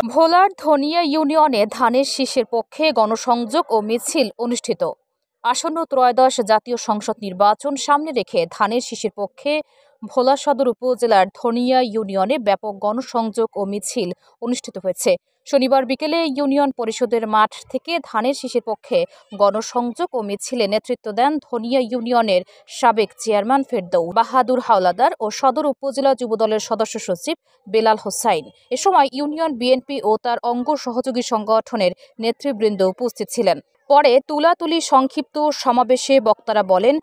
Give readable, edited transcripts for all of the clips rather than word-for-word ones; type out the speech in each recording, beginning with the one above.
ভোলার ধনিয়া ইউনিয়নে ধানের শীষের পক্ষে গণসংযোগ ও মিছিল অনুষ্ঠিত। আসন্ন ত্রয়োদশ জাতীয় সংসদ নির্বাচন সামনে রেখে ধানের শীষের পক্ষে ভোলা সদর উপজেলার ধনিয়া ইউনিয়নে ব্যাপক গণসংযোগ ও মিছিল অনুষ্ঠিত হয়েছে। শনিবার বিকেলে ইউনিয়ন পরিষদের মাঠ থেকে ধানের শীষের পক্ষে গণসংযোগ ও মিছিলে নেতৃত্ব দেন ধনিয়া ইউনিয়নের সাবেক চেয়ারম্যান ফেরদৌস বাহাদুর হাওলাদার ও সদর উপজেলা যুবদলের সদস্য সচিব বেলাল হোসাইন। এ সময় ইউনিয়ন বিএনপি ও তার অঙ্গ সহযোগী সংগঠনের নেতৃবৃন্দ উপস্থিত ছিলেন। পরে তুলাতুলি সংক্ষিপ্ত সমাবেশে বক্তারা বলেন,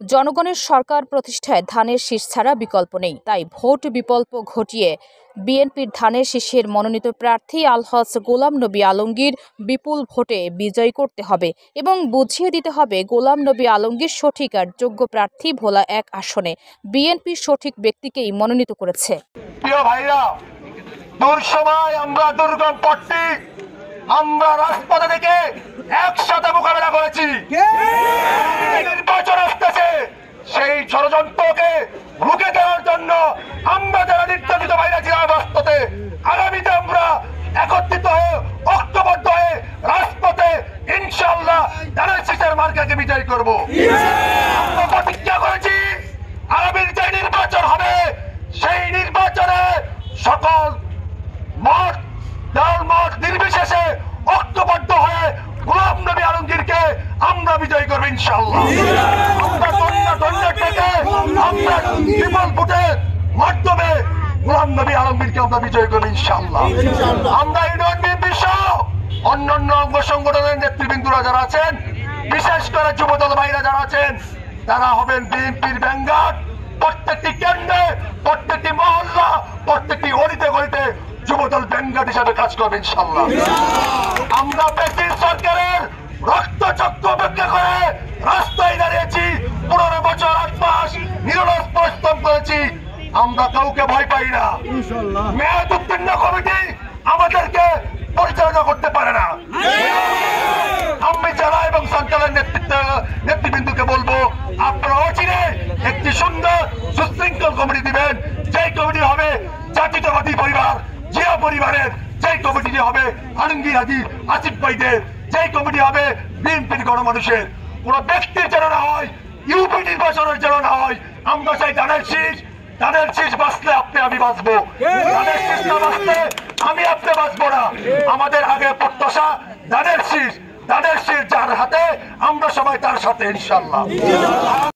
জনগণের সরকার প্রতিষ্ঠায় ধানের শীষ ছাড়া বিকল্প নেই, তাই ভোট বিকল্প ঘটিয়ে বিএনপির ধানের শীষের মনোনীত প্রার্থী আলহাজ গোলাম নবী আলমগীর বিপুল ভোটে বিজয়ী করতে হবে এবং বুঝিয়ে দিতে হবে গোলাম নবী আলমগীর সঠিক আর যোগ্য প্রার্থী। ভোলা 1 আসনে বিএনপি সঠিক ব্যক্তিকেই মনোনীত করেছে। প্রিয় ভাইরা, দুঃসময় আমরা দুর্গম পথটি আমরা রাজপথে থেকে একসাথে মোকাবেলা করেছি। নির্বাচন আসতেছে, সেই ষড়যন্ত্রকে রুখে দেওয়ার জন্য আমরা যারা নির্যাতিত ভাইরা ছিলাম রাজপথে, আগামীতে আমরা একত্রিত হয়ে ঐক্যবদ্ধ হয়ে রাজপথে ইনশাআল্লাহ ধানের শীষের মার্কাকে বিজয় করব। আমরা প্রতিজ্ঞা করেছি, আগামীর যে নির্বাচন হবে সেই নির্বাচনে সকল মত দল মত নির্বিশেষে ঐক্যবদ্ধ হয়ে গোলাম নবী আলমগীরকে আমরা বিজয় করবো ইনশাআল্লাহ। আমরা আমরা বিপুল ভোটের মাধ্যমে গোলাম নবী আলমগীরকে আমরা বিজয় করবো ইনশাআল্লাহ। আমরা ইউনিয়ন বিএনপি সহ অন্যান্য অঙ্গ সংগঠনের নেতৃবৃন্দরা যারা আছেন, বিশেষ করে যুবদল ভাইরা যারা আছেন, তারা হবেন বিএনপির ব্যাঙ্গার। প্রত্যেকটি কেন্দ্রে, প্রত্যেকটি মহল্লা, প্রত্যেকটি অলিতে গলিতে যুবদল ব্যাঙ্গার হিসাবে কাজ করবে ইনশাআল্লাহ। আমরা ব্রিটিশ সরকারের রক্তচক্র উপেক্ষা করে রাস্তায় দাঁড়িয়েছি, 15 বছর 8 মাস নিরলস পরিশ্রম করেছি। আমরা কাউকে ভয় পাই না। মেয়াদ উত্তীর্ণ কমিটি আমাদেরকে পরিচালনা করতে পারে না। আমি জেলা এবং সঞ্চালন নেতৃবৃন্দকে বলবো, আপনারা অচিরে একটি সুন্দর সুশৃঙ্খল কমিটি দিবেন। যেই কমিটি হবে জাতীয়তাবাদী পরিবার জিয়া পরিবারের, যেই কমিটি হবে আলমগীর হাজী আসিফ ভাইদের, যেই কমিটি হবে বিএনপির গণমানুষের। কোন ব্যক্তির যেন না হয়, ইউপি নির্বাচনের যেন না হয়। আমরা চাই ধানের শীষ বাঁচলে আপনি আমি বাঁচবো, ধানের শীষ না বাঁচলে আমি আপনি বাঁচবো না। আমাদের আগে প্রত্যাশা ধানের শীষ যার হাতে আমরা সবাই তার সাথে ইনশাআল্লাহ।